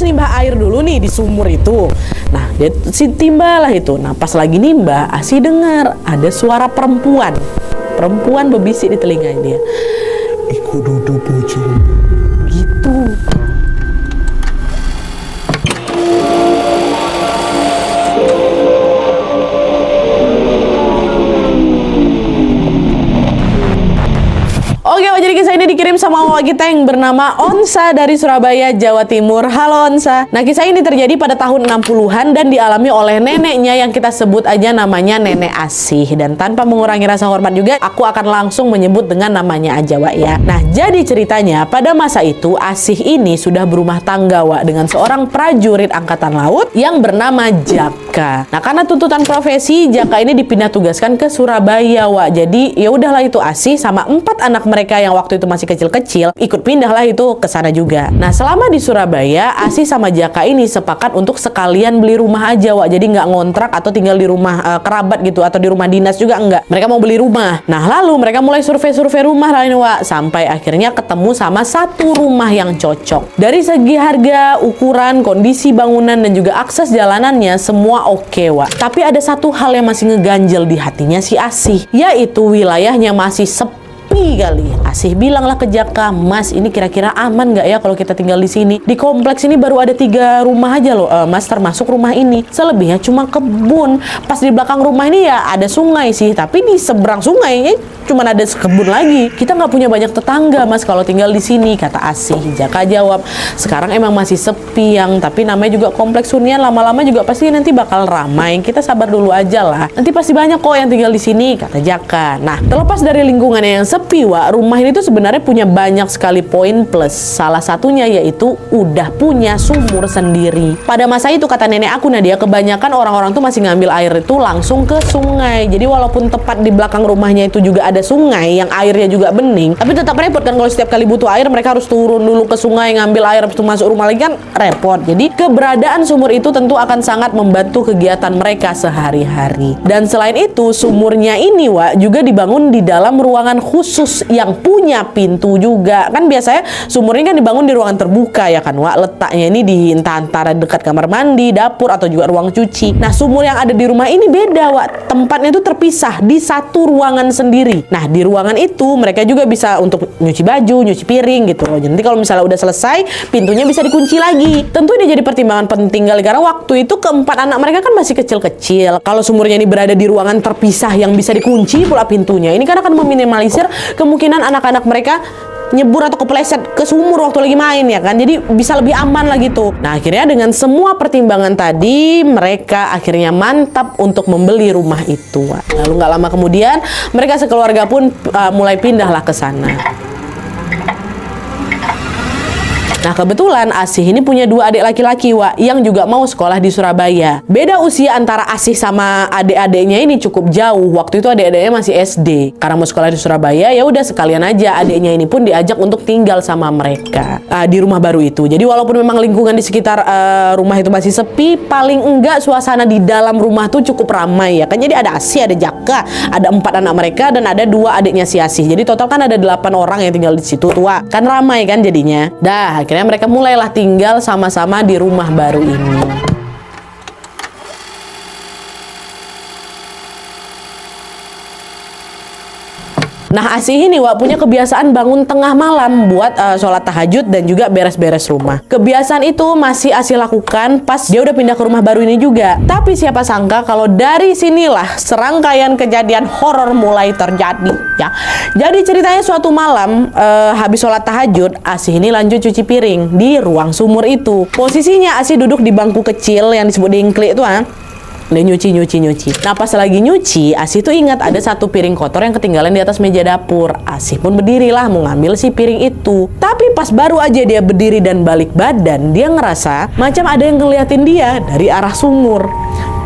nimbah air dulu nih di sumur itu. Nah, dia timbah lah itu. Nah, pas lagi nimbah, Asih dengar ada suara perempuan. Perempuan berbisik di telinganya dia. Iku duduk bojo. Gitu. Oke, jadi kisah ini dikirim sama Wak kita yang bernama Onsa dari Surabaya, Jawa Timur. Halo Onsa. Nah, kisah ini terjadi pada tahun 60-an dan dialami oleh neneknya yang kita sebut aja namanya Nenek Asih. Dan tanpa mengurangi rasa hormat juga, aku akan langsung menyebut dengan namanya aja, Wak ya. Nah, jadi ceritanya pada masa itu Asih ini sudah berumah tangga, Wak, dengan seorang prajurit angkatan laut yang bernama Jaka. Nah, karena tuntutan profesi, Jaka ini dipindah tugaskan ke Surabaya, Wak. Jadi, ya udahlah itu Asih sama 4 anak mereka yang waktu itu masih kecil-kecil ikut pindahlah itu ke sana juga. Nah, selama di Surabaya, Asih sama Jaka ini sepakat untuk sekalian beli rumah aja, Wak. Jadi nggak ngontrak atau tinggal di rumah kerabat gitu atau di rumah dinas juga enggak. Mereka mau beli rumah. Nah, lalu mereka mulai survei-survei rumah lain, Wak, sampai akhirnya ketemu sama satu rumah yang cocok. Dari segi harga, ukuran, kondisi bangunan dan juga akses jalanannya semua oke, Wak. Tapi ada satu hal yang masih ngeganjel di hatinya si Asih, yaitu wilayahnya masih sepi kali. Asih bilanglah ke Jaka, Mas, ini kira-kira aman nggak ya kalau kita tinggal di sini? Di kompleks ini baru ada 3 rumah aja loh, Mas, termasuk rumah ini. Selebihnya cuma kebun. Pas di belakang rumah ini ya ada sungai sih, tapi di seberang sungainya cuma ada kebun lagi. Kita nggak punya banyak tetangga, Mas, kalau tinggal di sini, kata Asih. Jaka jawab, sekarang emang masih sepi yang, tapi namanya juga kompleks hunian, lama-lama juga pasti nanti bakal ramai. Kita sabar dulu aja lah. Nanti pasti banyak kok yang tinggal di sini, kata Jaka. Nah, terlepas dari lingkungannya yang sepi, Wak, rumah ini tuh sebenarnya punya banyak sekali poin plus. Salah satunya yaitu udah punya sumur sendiri. Pada masa itu, kata nenek aku Nadia, kebanyakan orang-orang tuh masih ngambil air itu langsung ke sungai. Jadi walaupun tepat di belakang rumahnya itu juga ada sungai yang airnya juga bening, tapi tetap repot kan kalau setiap kali butuh air mereka harus turun dulu ke sungai ngambil air habis itu masuk rumah lagi, kan repot. Jadi keberadaan sumur itu tentu akan sangat membantu kegiatan mereka sehari-hari. Dan selain itu, sumurnya ini, Wak, juga dibangun di dalam ruangan khusus yang punya pintu juga. Kan biasanya sumur ini kan dibangun di ruangan terbuka ya kan, Wak. Letaknya ini di entah antara dekat kamar mandi, dapur atau juga ruang cuci. Nah, sumur yang ada di rumah ini beda, Wak. Tempatnya itu terpisah di satu ruangan sendiri. Nah, di ruangan itu mereka juga bisa untuk nyuci baju, nyuci piring gitu loh. Nanti kalau misalnya udah selesai, pintunya bisa dikunci lagi. Tentu ini jadi pertimbangan penting kali karena waktu itu keempat anak mereka kan masih kecil-kecil. Kalau sumurnya ini berada di ruangan terpisah yang bisa dikunci pula pintunya, ini kan akan meminimalisir kemungkinan anak-anak mereka nyebur atau kepleset ke sumur waktu lagi main ya kan, jadi bisa lebih aman lah gitu. Nah, akhirnya dengan semua pertimbangan tadi, mereka akhirnya mantap untuk membeli rumah itu. Lalu nggak lama kemudian mereka sekeluarga pun mulai pindahlah ke sana. Nah, kebetulan Asih ini punya 2 adik laki-laki, Wak, yang juga mau sekolah di Surabaya. Beda usia antara Asih sama adik-adiknya ini cukup jauh. Waktu itu adik-adiknya masih SD. Karena mau sekolah di Surabaya, ya udah sekalian aja adiknya ini pun diajak untuk tinggal sama mereka di rumah baru itu. Jadi walaupun memang lingkungan di sekitar rumah itu masih sepi, paling enggak suasana di dalam rumah tuh cukup ramai ya kan. Jadi ada Asih, ada Jaka, ada 4 anak mereka dan ada 2 adiknya si Asih. Jadi total kan ada 8 orang yang tinggal di situ, tua. Kan ramai kan jadinya. Dah, akhirnya mereka mulailah tinggal sama-sama di rumah baru ini. Nah, Asih ini, Wak, punya kebiasaan bangun tengah malam buat sholat tahajud dan juga beres-beres rumah. Kebiasaan itu masih Asih lakukan pas dia udah pindah ke rumah baru ini juga. Tapi siapa sangka kalau dari sinilah serangkaian kejadian horor mulai terjadi ya. Jadi ceritanya suatu malam habis sholat tahajud, Asih ini lanjut cuci piring di ruang sumur itu. Posisinya Asih duduk di bangku kecil yang disebut dingklik itu dia nyuci. Nah, pas lagi nyuci, Asih tuh ingat ada satu piring kotor yang ketinggalan di atas meja dapur. Asih pun berdirilah mau ngambil si piring itu. Tapi pas baru aja dia berdiri dan balik badan, dia ngerasa macam ada yang ngeliatin dia dari arah sumur.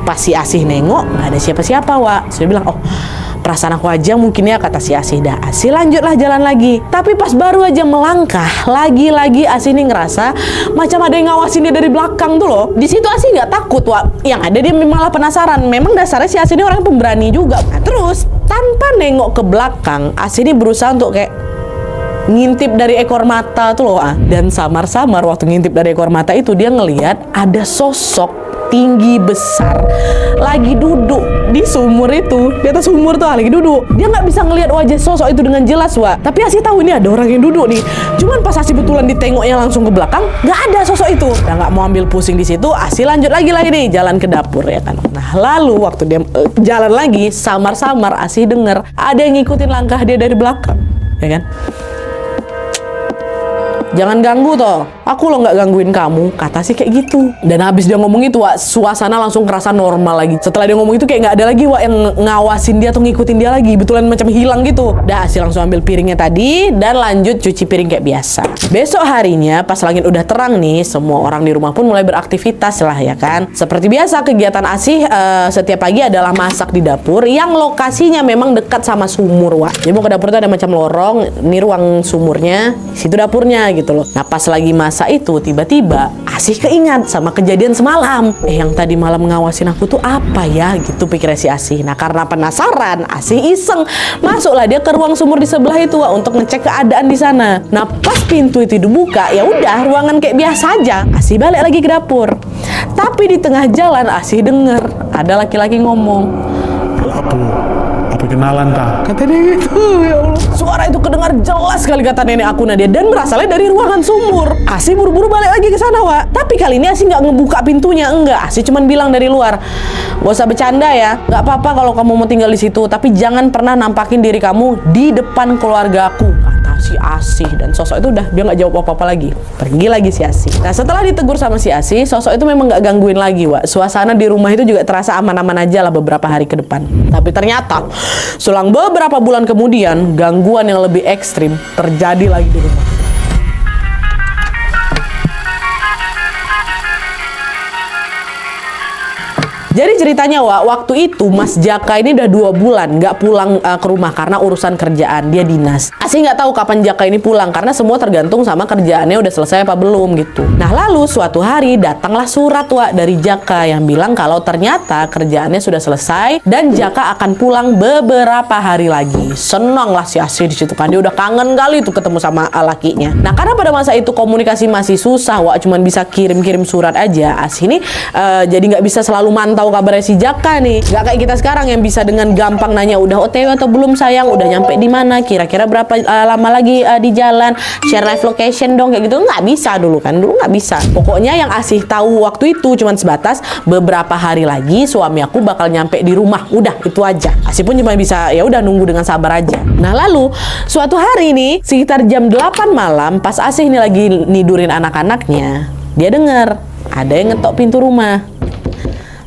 Pas si Asih nengok, nggak ada siapa-siapa, Wak. Saya bilang, oh, perasaan aku aja mungkin ya, kata si Asih. Dah, Asih lanjutlah jalan lagi. Tapi pas baru aja melangkah, lagi-lagi Asih ini ngerasa macam ada yang ngawasin dia dari belakang tuh loh. Di situ Asih nggak takut, Wak. Yang ada dia malah penasaran. Memang dasarnya si Asih ini orang pemberani juga. Nah, terus tanpa nengok ke belakang, Asih ini berusaha untuk kayak ngintip dari ekor mata tuh loh. Dan samar-samar waktu ngintip dari ekor mata itu dia ngelihat ada sosok tinggi besar lagi duduk di sumur itu, di atas sumur tuh lagi duduk. Dia nggak bisa ngelihat wajah sosok itu dengan jelas, Wak. Tapi Asih tahu ini ada orang yang duduk nih. Cuman pas Asih betulan ditengoknya langsung ke belakang, nggak ada sosok itu. Udah nggak mau ambil pusing di situ, Asih lanjut lagi nih jalan ke dapur ya kan. Nah lalu waktu dia jalan lagi, samar-samar Asih denger ada yang ngikutin langkah dia dari belakang, ya kan? Jangan ganggu toh, aku lo nggak gangguin kamu, kata sih kayak gitu. Dan habis dia ngomong itu, Wak, suasana langsung kerasa normal lagi. Setelah dia ngomong itu kayak nggak ada lagi, Wak, yang ngawasin dia atau ngikutin dia lagi. Betulan macam hilang gitu. Dah Asih langsung ambil piringnya tadi dan lanjut cuci piring kayak biasa. Besok harinya pas langit udah terang nih, semua orang di rumah pun mulai beraktivitas lah ya kan. Seperti biasa kegiatan Asih setiap pagi adalah masak di dapur yang lokasinya memang dekat sama sumur, Wak. Jadi mau ke dapur itu ada macam lorong, ini ruang sumurnya, situ dapurnya gitu loh. Nah pas lagi masak itu tiba-tiba Asih keingat sama kejadian semalam. Yang tadi malam ngawasin aku tuh apa ya gitu pikirnya si Asih. Nah karena penasaran Asih iseng masuklah dia ke ruang sumur di sebelah itu, Wak, untuk ngecek keadaan di sana. Nah pas pintu itu dibuka ya udah ruangan kayak biasa aja. Asih balik lagi ke dapur. Tapi di tengah jalan Asih denger ada laki-laki ngomong, Apa kenalan tak? kata dia gitu, ya Allah. Suara itu kedengar jelas sekali kata nenek aku Nadia dan berasalnya dari ruangan sumur. Asih buru-buru balik lagi ke sana, Wak. Tapi kali ini Asih nggak ngebuka pintunya, enggak. Asih cuman bilang dari luar, gak usah bercanda ya. Nggak apa-apa kalau kamu mau tinggal di situ, tapi jangan pernah nampakin diri kamu di depan keluarga aku, kata si Asih. Dan sosok itu udah dia nggak jawab apa-apa lagi. Pergi lagi si Asih. Nah setelah ditegur sama si Asih, sosok itu memang nggak gangguin lagi, Wak. Suasana di rumah itu juga terasa aman-aman aja lah beberapa hari ke depan. Tapi ternyata selang beberapa bulan kemudian, gangguan yang lebih ekstrim terjadi lagi di rumah. Jadi ceritanya, Wak, waktu itu Mas Jaka ini udah 2 bulan nggak pulang ke rumah karena urusan kerjaan, dia dinas. Asih nggak tahu kapan Jaka ini pulang karena semua tergantung sama kerjaannya udah selesai apa belum gitu. Nah lalu suatu hari datanglah surat, Wak, dari Jaka yang bilang kalau ternyata kerjaannya sudah selesai dan Jaka akan pulang beberapa hari lagi. Senang lah si Asih di situ kan, dia udah kangen kali tuh ketemu sama lakinya. Nah karena pada masa itu komunikasi masih susah, Wak, cuman bisa kirim-kirim surat aja. Asih ini jadi nggak bisa selalu mantau kabarnya si Jaka nih. Gak kayak kita sekarang yang bisa dengan gampang nanya udah OTW atau belum sayang, udah nyampe di mana, kira-kira berapa lama lagi di jalan, share live location dong, kayak gitu. Nggak bisa dulu kan, dulu nggak bisa. Pokoknya yang Asih tahu waktu itu cuman sebatas beberapa hari lagi suami aku bakal nyampe di rumah, udah itu aja. Asih pun cuma bisa ya udah nunggu dengan sabar aja. Nah lalu suatu hari nih sekitar jam 8 malam pas Asih ini lagi nidurin anak-anaknya, dia dengar ada yang ngetok pintu rumah.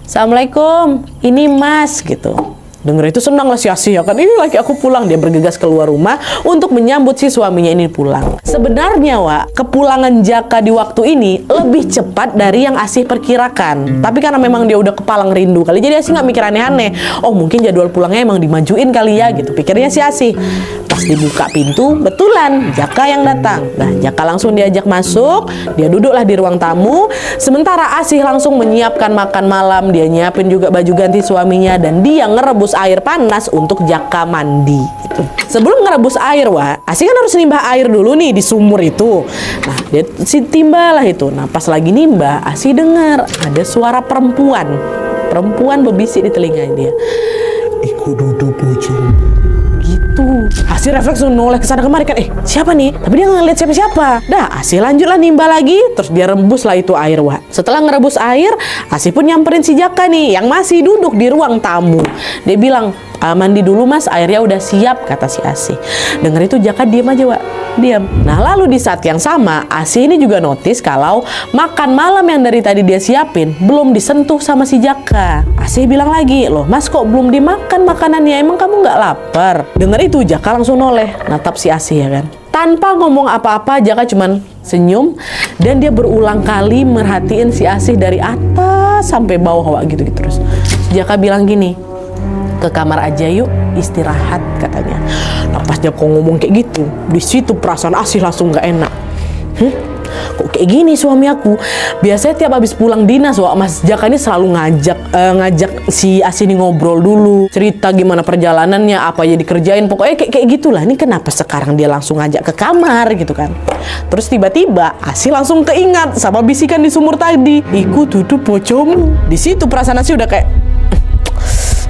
Assalamualaikum, ini Mas gitu. Denger itu senang lah si Asih ya kan, ini lagi aku pulang. Dia bergegas keluar rumah untuk menyambut si suaminya ini pulang. Sebenarnya, Wak, kepulangan Jaka di waktu ini lebih cepat dari yang Asih perkirakan. Tapi karena memang dia udah kepalang rindu kali, jadi Asih nggak mikir aneh-aneh. Oh mungkin jadwal pulangnya emang dimajuin kali ya gitu, pikirnya si Asih. Pas dibuka pintu, betulan Jaka yang datang. Nah Jaka langsung diajak masuk, dia duduklah di ruang tamu. Sementara Asih langsung menyiapkan makan malam, dia nyiapin juga baju ganti suaminya, dan dia ngerebus air panas untuk Jaka mandi gitu. Sebelum ngerebus air, Wak, Asih kan harus nimbah air dulu nih di sumur itu. Nah dia timba lah itu. Nah pas lagi nimbah, Asih dengar ada suara perempuan berbisik di telinganya dia. Iku duduk bojomu. Gitu. Asih refleks noleh ke sana kemari kan, siapa nih? Tapi dia nggak ngeliat siapa-siapa. Dah, Asih lanjutlah nimba lagi, terus dia rebus lah itu air, Wak. Setelah ngerebus air, Asih pun nyamperin si Jaka nih, yang masih duduk di ruang tamu. Dia bilang, mandi dulu Mas, airnya udah siap, kata si Asih. Dengar itu Jaka diam aja, Wak. Diam. Nah lalu di saat yang sama Asih ini juga notice kalau makan malam yang dari tadi dia siapin belum disentuh sama si Jaka. Asih bilang lagi, loh Mas kok belum dimakan makanannya, emang kamu nggak lapar? Dengar itu Jaka langsung noleh natap si Asih ya kan. Tanpa ngomong apa-apa Jaka cuman senyum dan dia berulang kali merhatiin si Asih dari atas sampai bawah, Wak, gitu terus. Jaka bilang gini, ke kamar aja yuk istirahat, katanya. Nah pas Jaka ngomong kayak gitu, di situ perasaan Asih langsung nggak enak. kok kayak gini suami aku. Biasanya tiap habis pulang dinas, Wak, Mas Jaka ini selalu ngajak si Asi ini ngobrol dulu, cerita gimana perjalanannya, apa aja dikerjain, pokoknya kayak gitulah. Ini kenapa sekarang dia langsung ngajak ke kamar gitu kan. Terus tiba-tiba Asi langsung keingat sama bisikan di sumur tadi, "Iku tutup bojomu." Di situ perasaan Asi udah kayak,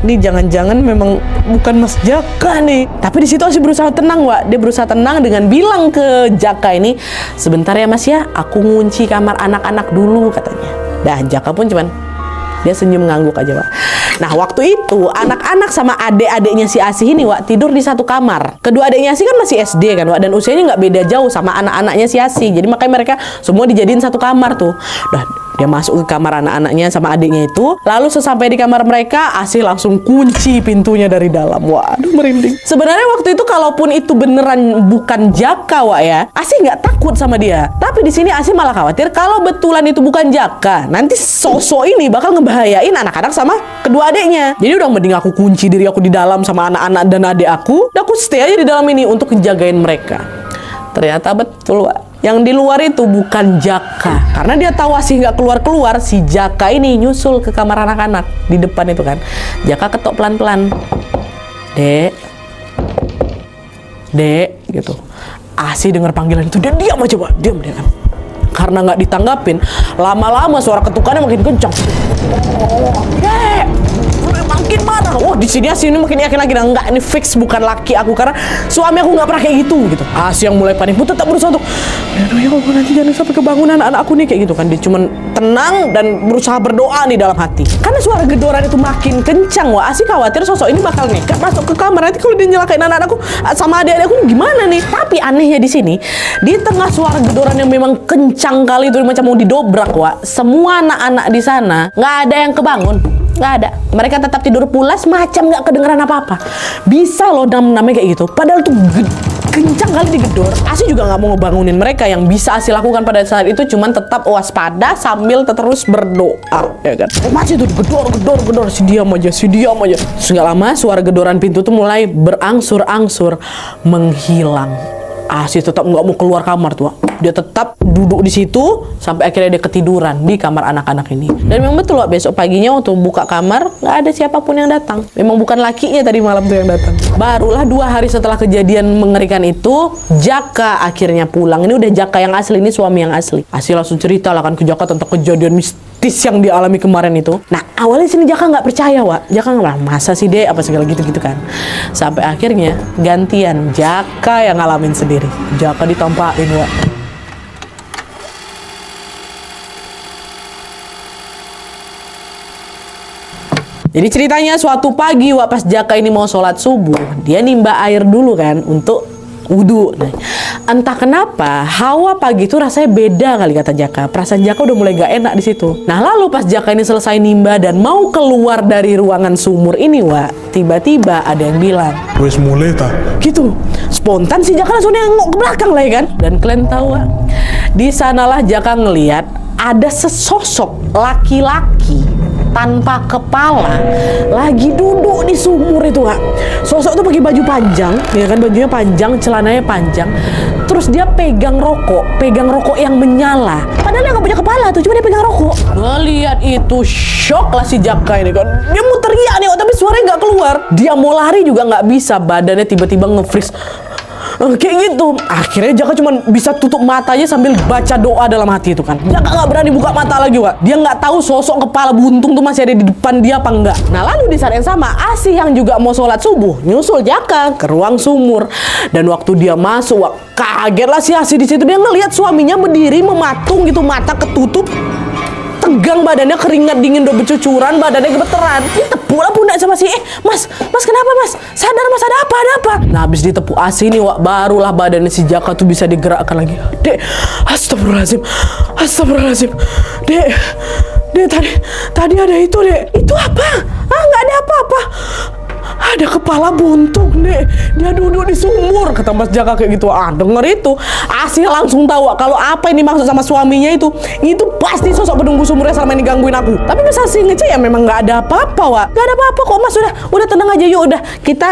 ini jangan-jangan memang bukan Mas Jaka nih. Tapi di situ Asi berusaha tenang, Wak. Dia berusaha tenang dengan bilang ke Jaka ini, "Sebentar ya Mas ya, aku ngunci kamar anak-anak dulu," katanya. Dah, Jaka pun cuman dia senyum ngangguk aja, Wak. Nah, waktu itu anak-anak sama adik-adiknya si Asih ini, Wak, tidur di satu kamar. Kedua adiknya Asih kan masih SD kan, Wak, dan usianya nggak beda jauh sama anak-anaknya si Asih. Jadi makanya mereka semua dijadiin satu kamar tuh. Dah, dia masuk ke kamar anak-anaknya sama adiknya itu. Lalu sesampai di kamar mereka, Asih langsung kunci pintunya dari dalam. Waduh, merinding. Sebenarnya waktu itu kalaupun itu beneran bukan Jaka, Wak, ya, Asih nggak takut sama dia. Tapi di sini Asih malah khawatir kalau betulan itu bukan Jaka, nanti sosok ini bakal ngebahayain anak-anak sama kedua adiknya. Jadi udah mending aku kunci diri aku di dalam sama anak-anak dan adik aku, dan aku stay aja di dalam ini untuk ngejagain mereka. Ternyata betul, Wak. Yang di luar itu bukan Jaka. Karena dia tahu Asih nggak keluar-keluar, si Jaka ini nyusul ke kamar anak-anak di depan itu kan. Jaka ketok pelan-pelan. "Dek. Dek," gitu. Asih dengar panggilan itu, dia diam aja, Pak. Diam dia kan. Karena nggak ditanggapin, lama-lama suara ketukannya makin kencang. "Dek, makin marah." Oh, di sini Asih ini makin yakin lagi, nah, enggak, ini fix bukan laki aku karena suami aku nggak pernah kayak gitu. Asih yang mulai panik pun tetap berusaha untuk, "Aduh ya Allah, nanti jangan sampai kebangunan anak aku nih," kayak gitu kan. Dia cuman tenang dan berusaha berdoa nih dalam hati. Karena suara gedoran itu makin kencang, Wah, Asih khawatir sosok ini bakal nekat masuk ke kamar. Nanti kalau dia nyelakain anak aku sama adik-adik aku gimana nih? Tapi anehnya di sini, di tengah suara gedoran yang memang kencang kali itu macam mau didobrak, Wah, semua anak-anak di sana nggak ada yang kebangun. Nggak ada. Mereka tetap tidur pulas macam nggak kedengeran apa-apa. Bisa loh namanya kayak gitu. Padahal tuh kencang kali digedor. Asih juga nggak mau ngebangunin mereka. Yang bisa Asih lakukan pada saat itu cuman tetap waspada sambil terus berdoa, ya kan. Masih tuh gedor. Si diam aja. Terus nggak lama suara gedoran pintu tuh mulai berangsur-angsur menghilang. Asih tetap nggak mau keluar kamar tuh. Dia tetap duduk di situ sampai akhirnya dia ketiduran di kamar anak-anak ini. Dan memang betul, Wak, besok paginya waktu buka kamar nggak ada siapapun yang datang. Memang bukan lakinya tadi malam tuh yang datang. Barulah 2 hari setelah kejadian mengerikan itu, Jaka akhirnya pulang. Ini udah Jaka yang asli, ini suami yang asli. Asih langsung cerita lah kan ke Jaka tentang kejadian mistis yang dialami kemarin itu. Nah, awalnya sini Jaka nggak percaya, Wak. Jaka nggak, "Masa sih, Dek?" apa segala gitu-gitu kan. Sampai akhirnya gantian Jaka yang ngalamin sendiri. Jaka ditampain, Wak. Jadi ceritanya suatu pagi, Wak, pas Jaka ini mau sholat subuh, dia nimba air dulu kan untuk wudhu. Nah, entah kenapa hawa pagi itu rasanya beda kali, kata Jaka. Perasaan Jaka udah mulai gak enak di situ. Nah, lalu pas Jaka ini selesai nimba dan mau keluar dari ruangan sumur ini, Wak, tiba-tiba ada yang bilang, Wes mulai tak? gitu. Spontan si Jaka langsung nengok ke belakang lah, ya kan. Dan kalian tahu, Wak, di sanalah Jaka ngelihat ada sesosok laki-laki tanpa kepala lagi duduk di sumur itu, Kak. Sosok itu pakai baju panjang, ya kan, bajunya panjang, celananya panjang. Terus dia pegang rokok yang menyala. Padahal dia nggak punya kepala tuh, cuma dia pegang rokok. Ngeliat itu shock lah si Jaka ini kan. Dia mau teriak nih, tapi suaranya nggak keluar. Dia mau lari juga nggak bisa, badannya tiba-tiba nge-freeze. Kayak gitu. Akhirnya Jaka cuma bisa tutup matanya sambil baca doa dalam hati itu kan. Jaka nggak berani buka mata lagi, Wak. Dia nggak tahu sosok kepala buntung tuh masih ada di depan dia apa enggak. Nah, lalu di saat yang sama Asih yang juga mau sholat subuh nyusul Jaka ke ruang sumur. Dan waktu dia masuk, Wak, kaget lah si Asih di situ. Dia ngelihat suaminya berdiri mematung gitu, mata ketutup, tegang badannya, keringat dingin udah bercucuran, badannya gemeteran. Ditepuk lah pundak sama si, mas kenapa mas? Sadar mas, ada apa? Nah, habis ditepuk Asih nih, Wak, barulah badannya si Jaka tuh bisa digerakkan lagi. Dek, astagfirullahaladzim. Dek, tadi ada itu, Dek. Itu apa? Nggak ada apa-apa. ada kepala buntung, Dek. Dia duduk di sumur, kata Mas Jaka kayak gitu. Denger itu, Asih langsung tahu kalau apa ini maksud sama suaminya itu pasti sosok penunggu sumur yang selama ini gangguin aku. Tapi Mas Asih ngecek ya memang nggak ada apa-apa, Wak. Nggak ada apa-apa kok, Mas. Udah tenang aja yuk, udah kita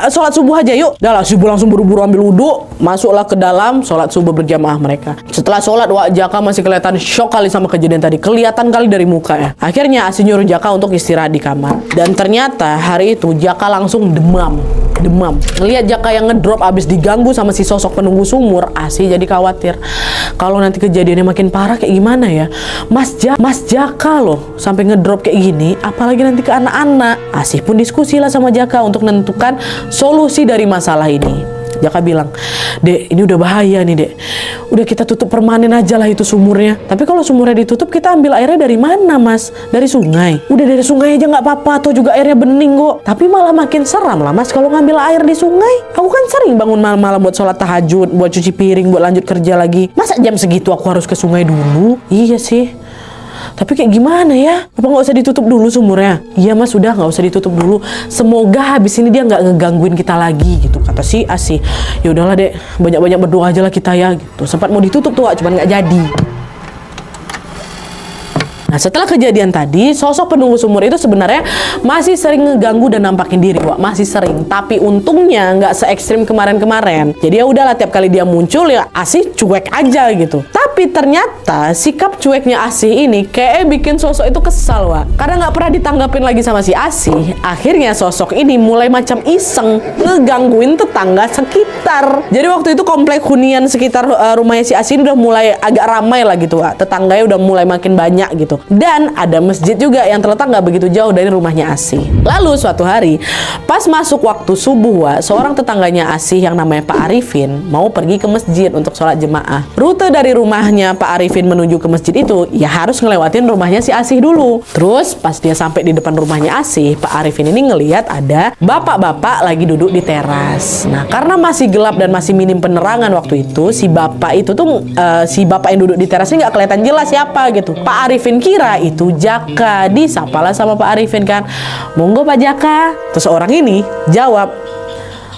sholat subuh aja yuk. Udah lah, subuh langsung buru-buru ambil wudhu, masuklah ke dalam sholat subuh berjamaah mereka. Setelah sholat, Wak Jaka masih kelihatan shock kali sama kejadian tadi, kelihatan kali dari muka ya. Akhirnya Asih nyuruh Jaka untuk istirahat di kamar. Dan ternyata hari itu Jaka langsung demam. Ngelihat Jaka yang ngedrop abis diganggu sama si sosok penunggu sumur, Asih jadi khawatir. Kalau nanti kejadiannya makin parah kayak gimana ya? Mas Jaka loh sampai ngedrop kayak gini, apalagi nanti ke anak-anak. Asih pun diskusi lah sama Jaka untuk menentukan solusi dari masalah ini. Jaka bilang, Dek, ini udah bahaya nih, Dek. Udah kita tutup permanen aja lah itu sumurnya. Tapi kalau sumurnya ditutup, kita ambil airnya dari mana, Mas? Dari sungai. Udah dari sungai aja nggak apa-apa, atau juga airnya bening kok. Tapi malah makin seram lah, Mas, kalau ngambil air di sungai. Aku kan sering bangun malam-malam buat sholat tahajud, buat cuci piring, buat lanjut kerja lagi. Masa jam segitu aku harus ke sungai dulu? Iya sih. Tapi kayak gimana ya? Apa nggak usah ditutup dulu sumurnya? Iya, Mas, sudah nggak usah ditutup dulu. Semoga habis ini dia nggak ngegangguin kita lagi gitu, kata si Asih. Ya udahlah, Dek, banyak-banyak berdoa aja lah kita ya gitu. Sempat mau ditutup tuh, cuman nggak jadi. Nah, setelah kejadian tadi, sosok penunggu sumur itu sebenarnya masih sering ngeganggu dan nampakin diri, Wak. Masih sering. Tapi untungnya nggak se-ekstrim kemarin-kemarin. Jadi ya udahlah, tiap kali dia muncul ya Asih cuek aja gitu. Tapi ternyata sikap cueknya Asih ini kayak bikin sosok itu kesal, Wak. Karena nggak pernah ditanggapin lagi sama si Asih. Akhirnya sosok ini mulai macam iseng ngegangguin tetangga sekitar. Jadi waktu itu komplek hunian sekitar rumahnya si Asih udah mulai agak ramai lah gitu, Wak. Tetangganya udah mulai makin banyak gitu. Dan ada masjid juga yang terletak nggak begitu jauh dari rumahnya Asih. Lalu suatu hari, pas masuk waktu subuh, Wak, seorang tetangganya Asih yang namanya Pak Arifin mau pergi ke masjid untuk sholat jemaah. Rute dari rumahnya Pak Arifin menuju ke masjid itu ya harus ngelewatin rumahnya si Asih dulu. Terus pas dia sampai di depan rumahnya Asih, Pak Arifin ini ngelihat ada bapak-bapak lagi duduk di teras. Nah, karena masih gelap dan masih minim penerangan waktu itu, si bapak yang duduk di teras ini nggak kelihatan jelas siapa gitu. Pak Arifin kira itu Jaka. Disapalah sama Pak Arifin kan, monggo Pak Jaka. Terus orang ini jawab,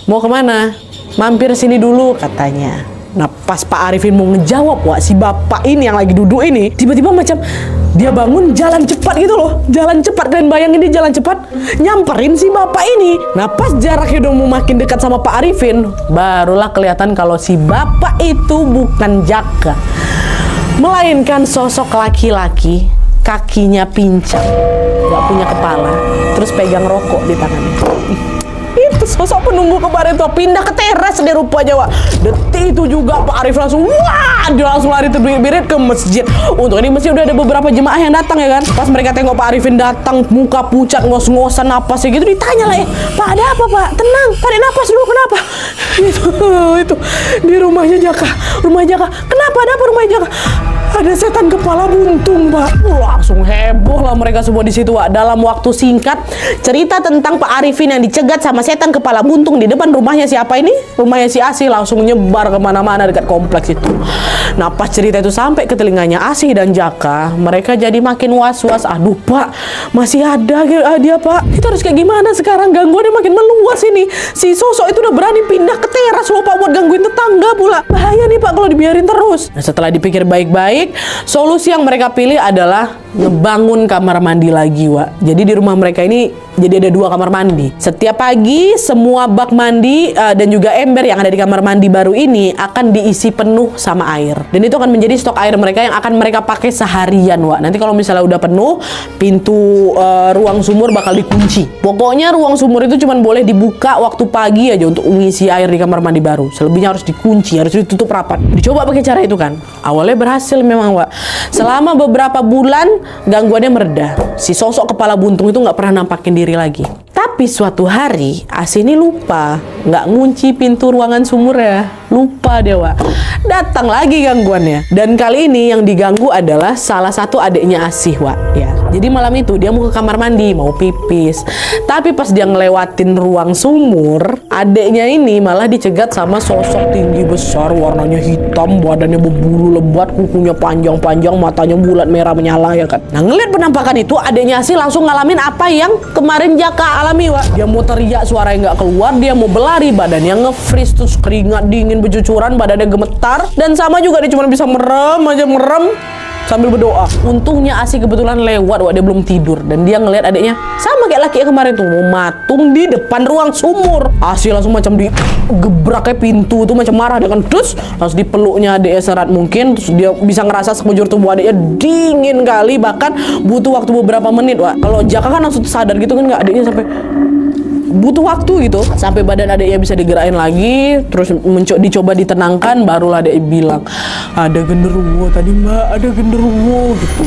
mau kemana? Mampir sini dulu katanya. Nah, pas Pak Arifin mau ngejawab, Wak, si bapak ini yang lagi duduk ini tiba-tiba macam dia bangun jalan cepat gitu loh. Jalan cepat, kalian bayangin dia jalan cepat nyamperin si bapak ini. Nah, pas jaraknya udah mau makin dekat sama Pak Arifin, barulah kelihatan kalau si bapak itu bukan Jaka, melainkan sosok laki-laki, kakinya pincang, gak punya kepala, terus pegang rokok di tangannya. Itu sosok penunggu kemarin tuh pindah ke teras deh rupanya, Wak. Detik itu juga Pak Arif langsung dia langsung lari terbirit ke masjid. Untuk ini masjid udah ada beberapa jemaah yang datang ya kan. Pas mereka tengok Pak Arifin datang, muka pucat, ngos-ngosan napasnya gitu, ditanya lah, Pak, ada apa, Pak? Tenang, tarik napas dulu, kenapa? Itu di rumahnya Jaka. Kenapa, ada apa rumahnya Jaka? Ada setan kepala buntung, Pak. Langsung heboh lah mereka semua di situ, Wak. Dalam waktu singkat, cerita tentang Pak Arifin yang dicegat sama setan kepala buntung di depan rumahnya siapa ini? Rumahnya si Asih langsung nyebar kemana-mana dekat kompleks itu. Nah, pas cerita itu sampai ke telinganya Asih dan Jaka, mereka jadi makin was-was. Aduh, Pak, masih ada dia, Pak. Kita harus kayak gimana sekarang? Gangguannya makin meluas ini. Si sosok itu udah berani pindah ke teras loh, Pak, buat gangguin tetangga pula. Bahaya nih, Pak, kalau dibiarin terus. Nah, setelah dipikir baik-baik, solusi yang mereka pilih adalah ngebangun kamar mandi lagi, Wak. Jadi di rumah mereka ini jadi ada 2 kamar mandi. Setiap pagi semua bak mandi dan juga ember yang ada di kamar mandi baru ini akan diisi penuh sama air. Dan itu akan menjadi stok air mereka yang akan mereka pakai seharian, Wak. Nanti kalau misalnya udah penuh, pintu ruang sumur bakal dikunci. Pokoknya ruang sumur itu cuma boleh dibuka waktu pagi aja untuk mengisi air di kamar mandi baru. Selebihnya harus dikunci, harus ditutup rapat. Dicoba pakai cara itu kan. Awalnya berhasil memang, Wak. Selama beberapa bulan gangguannya mereda. Si sosok kepala buntung itu nggak pernah nampakin diri lagi. Tapi suatu hari Asih ini lupa nggak ngunci pintu ruangan sumur ya. Lupa dia, Wak. Datang lagi gangguannya. Dan kali ini yang diganggu adalah salah satu adiknya Asih, Wak. Ya. Jadi malam itu dia mau ke kamar mandi, mau pipis. Tapi pas dia ngelewatin ruang sumur, adeknya ini malah dicegat sama sosok tinggi besar, warnanya hitam, badannya berbulu lebat, kukunya panjang-panjang, matanya bulat merah menyala ya kan. Nah ngeliat penampakan itu, adeknya Asih langsung ngalamin apa yang kemarin Jaka alami, Wak. Dia mau teriak, suaranya nggak keluar, dia mau berlari, badannya nge-freeze, terus keringat dingin bercucuran, badannya gemetar, dan sama juga dia cuma bisa merem aja, merem sambil berdoa. Untungnya Asih kebetulan lewat, Wak, dia belum tidur, dan dia ngeliat adiknya sama kayak laki yang kemarin tuh mau matung di depan ruang sumur. Asih langsung macam digebraknya pintu tuh, macam marah, dia kan dus langsung dipeluknya adiknya serat mungkin, terus dia bisa ngerasa sekujur tubuh adiknya dingin kali, bahkan butuh waktu beberapa menit, Wak. Kalau Jaka kan langsung sadar gitu kan, nggak, adiknya sampai butuh waktu gitu sampai badan adiknya bisa digerakin lagi, terus dicoba ditenangkan, barulah adiknya bilang, ada genderuwo tadi mbak, ada genderuwo gitu.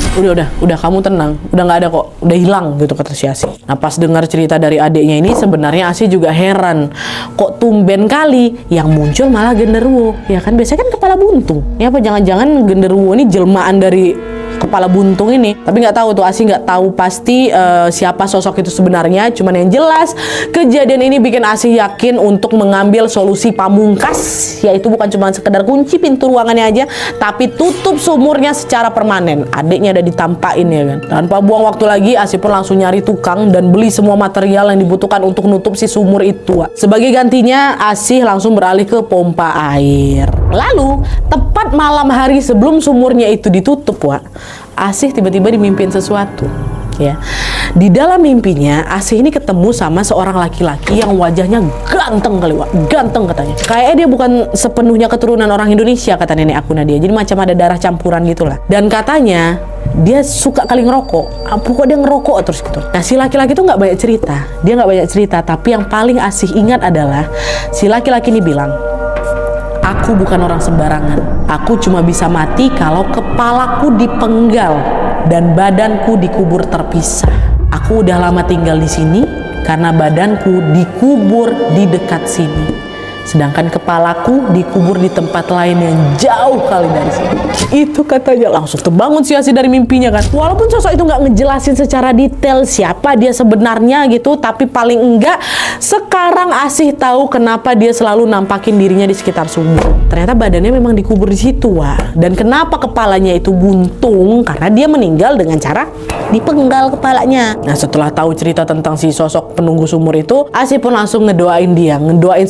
Udah kamu tenang, udah nggak ada kok, udah hilang gitu, kata si Asih. Nah pas dengar cerita dari adiknya ini, sebenarnya Asih juga heran, kok tumben kali yang muncul malah genderuwo, ya kan biasanya kan kepala buntung, ya apa jangan-jangan genderuwo ini jelmaan dari kepala buntung ini. Tapi nggak tahu tuh, Asih nggak tahu pasti siapa sosok itu sebenarnya. Cuman yang jelas kejadian ini bikin Asih yakin untuk mengambil solusi pamungkas, yaitu bukan cuma sekedar kunci pintu ruangannya aja, tapi tutup sumurnya secara permanen. Adiknya udah ditampain ya kan. Tanpa buang waktu lagi, Asih pun langsung nyari tukang dan beli semua material yang dibutuhkan untuk nutup si sumur itu. Sebagai gantinya, Asih langsung beralih ke pompa air. Lalu tepat malam hari sebelum sumurnya itu ditutup, Wak, Asih tiba-tiba dimimpin sesuatu. Ya, di dalam mimpinya Asih ini ketemu sama seorang laki-laki yang wajahnya ganteng kali, Wak. Ganteng katanya. Kayaknya dia bukan sepenuhnya keturunan orang Indonesia, kata nenek aku Nadia. Jadi macam ada darah campuran gitulah. Dan katanya dia suka kali ngerokok. Pokoknya dia ngerokok terus gitu. Nah si laki-laki itu nggak banyak cerita. Dia nggak banyak cerita. Tapi yang paling Asih ingat adalah si laki-laki ini bilang, aku bukan orang sembarangan. Aku cuma bisa mati kalau kepalaku dipenggal dan badanku dikubur terpisah. Aku udah lama tinggal di sini karena badanku dikubur di dekat sini. Sedangkan kepalaku dikubur di tempat lain yang jauh kali dari sini. Itu katanya. Langsung terbangun si Asih dari mimpinya kan. Walaupun sosok itu nggak ngejelasin secara detail siapa dia sebenarnya gitu, tapi paling enggak sekarang Asih tahu kenapa dia selalu nampakin dirinya di sekitar sumur. Ternyata badannya memang dikubur di situ, Wah. Dan kenapa kepalanya itu buntung? Karena dia meninggal dengan cara dipenggal kepalanya. Nah setelah tahu cerita tentang si sosok penunggu sumur itu, Asih pun langsung ngedoain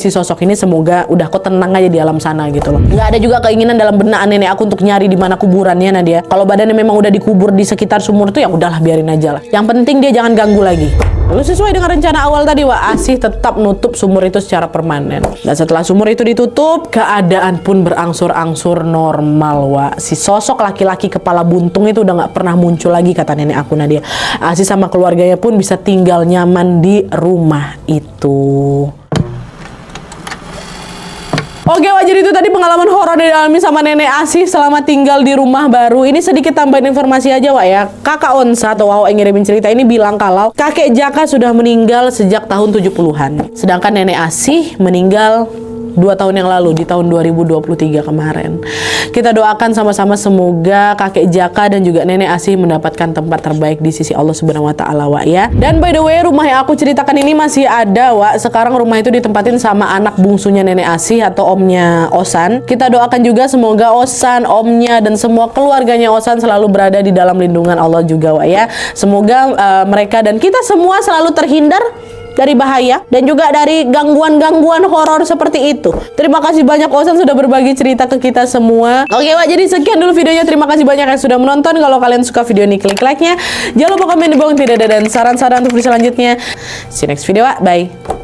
si sosok ini semoga udah kok tenang aja di alam sana gitu loh. Nggak ada juga keinginan dalam benak nenek aku untuk nyari di mana kuburannya, Nadia. Kalau badannya memang udah dikubur di sekitar sumur itu, ya udahlah biarin aja lah. Yang penting dia jangan ganggu lagi. Lalu sesuai dengan rencana awal tadi, Wak, Asih tetap nutup sumur itu secara permanen. Dan setelah sumur itu ditutup, keadaan pun berangsur-angsur normal, Wak. Si sosok laki-laki kepala buntung itu udah nggak pernah muncul lagi, kata nenek aku Nadia. Asih sama keluarganya pun bisa tinggal nyaman di rumah itu. Oke, Wak, jadi itu tadi pengalaman horor yang dialami sama nenek Asih selama tinggal di rumah baru. Ini sedikit tambahin informasi aja, Wak, ya. Kakak Onsa atau Wak yang ngirimin cerita ini bilang kalau kakek Jaka sudah meninggal sejak tahun 70-an. Sedangkan nenek Asih meninggal 2 tahun yang lalu, di tahun 2023 kemarin. Kita doakan sama-sama semoga kakek Jaka dan juga nenek Asih mendapatkan tempat terbaik di sisi Allah Subhanahu wa Ta'ala, Wak, ya. Dan by the way, rumah yang aku ceritakan ini masih ada, Wak. Sekarang rumah itu ditempatin sama anak bungsunya nenek Asih atau omnya Osan. Kita doakan juga semoga Osan, omnya, dan semua keluarganya Osan selalu berada di dalam lindungan Allah juga, Wak, ya. Semoga mereka dan kita semua selalu terhindar dari bahaya dan juga dari gangguan-gangguan horor seperti itu. Terima kasih banyak Osan sudah berbagi cerita ke kita semua. Oke, Wak, jadi sekian dulu videonya. Terima kasih banyak yang sudah menonton. Kalau kalian suka video ini, klik like-nya. Jangan lupa komen di bawah tidak ada dan saran-saran untuk video selanjutnya. See you next video, Wak. Bye.